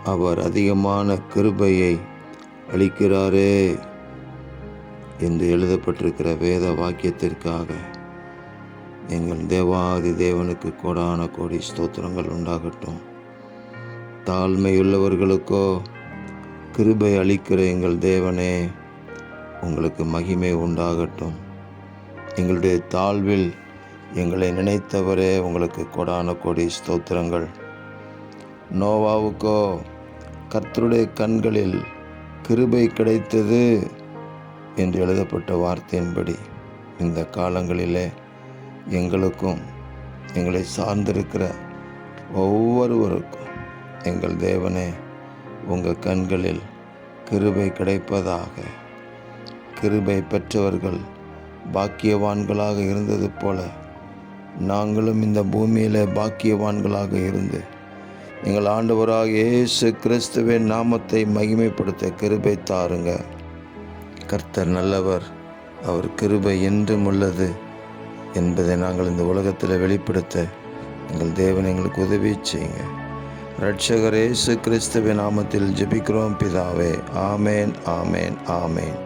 அவர் அதிகமான கிருபையை அளிக்கிறாரே என்று எழுதப்பட்டிருக்கிற வேத வாக்கியத்திற்காக எங்கள் தேவாதி தேவனுக்கு கோடான கோடி ஸ்தோத்திரங்கள் உண்டாகட்டும். தாழ்மையுள்ளவர்களுக்கோ கிருபை அளிக்கிற எங்கள் தேவனே, உங்களுக்கு மகிமை உண்டாகட்டும். எங்களுடைய தாழ்வில் எங்களை நினைத்தவரே, உங்களுக்கு கோடான கோடி ஸ்தோத்திரங்கள். நோவாவுக்கோ கர்த்தருடைய கண்களில் கிருபை கிடைத்தது என்று எழுதப்பட்ட வார்த்தையின்படி இந்த காலங்களிலே எங்களுக்கும் எங்களை சார்ந்திருக்கிற ஒவ்வொருவருக்கும் எங்கள் தேவனே, உங்கள் கண்களில் கிருபை கிடைப்பதாக. கிருபை பெற்றவர்கள் பாக்கியவான்களாக இருந்தது போல நாங்களும் இந்த பூமியிலே பாக்கியவான்களாக இருந்து எங்கள் ஆண்டவராகிய இயேசு கிறிஸ்துவின் நாமத்தை மகிமைப்படுத்த கிருபை தாருங்க. கர்த்தர் நல்லவர், அவர் கிருபை என்றும் உள்ளது என்பதை நாங்கள் இந்த உலகத்தில் வெளிப்படுத்த எங்கள் தேவன் எங்களுக்கு உதவி செய்யுங்க. இரட்சகர் இயேசு கிறிஸ்துவின் நாமத்தில் ஜெபிக்கிறோம் பிதாவே. ஆமேன், ஆமேன், ஆமேன்.